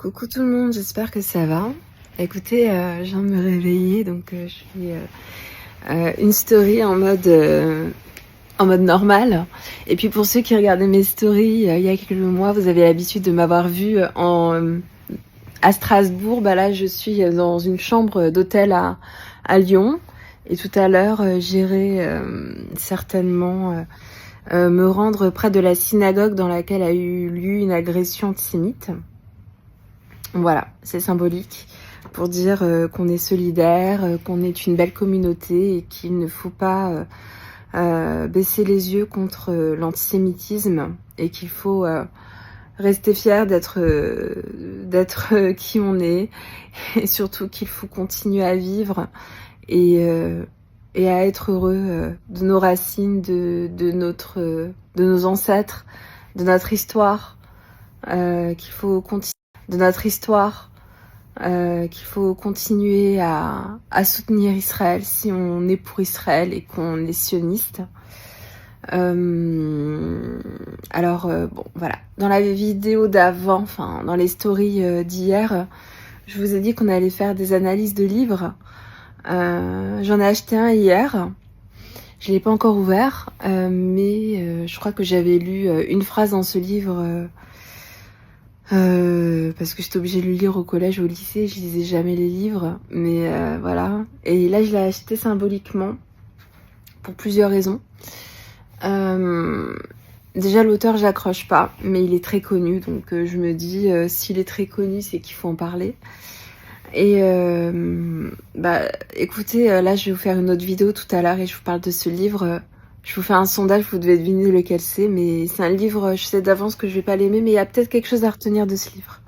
Coucou tout le monde, j'espère que ça va. Écoutez, je viens de me réveiller, donc je fais une story en mode normal. Et puis pour ceux qui regardaient mes stories il y a quelques mois, vous avez l'habitude de m'avoir vue à Strasbourg. Bah là, je suis dans une chambre d'hôtel à Lyon. Et tout à l'heure, j'irai certainement me rendre près de la synagogue dans laquelle a eu lieu une agression antisémite. Voilà, c'est symbolique pour dire qu'on est solidaire, qu'on est une belle communauté et qu'il ne faut pas baisser les yeux contre l'antisémitisme et qu'il faut rester fier d'être qui on est et surtout qu'il faut continuer à vivre et à être heureux de nos racines, de nos ancêtres, de notre histoire, qu'il faut continuer qu'il faut continuer à soutenir Israël si on est pour Israël et qu'on est sioniste. Bon, voilà. Dans la vidéo d'avant, enfin dans les stories d'hier, je vous ai dit qu'on allait faire des analyses de livres. J'en ai acheté un hier. Je ne l'ai pas encore ouvert, mais je crois que j'avais lu une phrase dans ce livre parce que j'étais obligée de le lire au collège ou au lycée. Je lisais jamais les livres, mais voilà. Et là, je l'ai acheté symboliquement pour plusieurs raisons. Déjà, l'auteur, j'accroche pas, mais il est très connu, donc je me dis, s'il est très connu, c'est qu'il faut en parler. Et écoutez, là, je vais vous faire une autre vidéo tout à l'heure et je vous parle de ce livre. Je vous fais un sondage, vous devez deviner lequel c'est, mais c'est un livre, je sais d'avance que je vais pas l'aimer, mais il y a peut-être quelque chose à retenir de ce livre.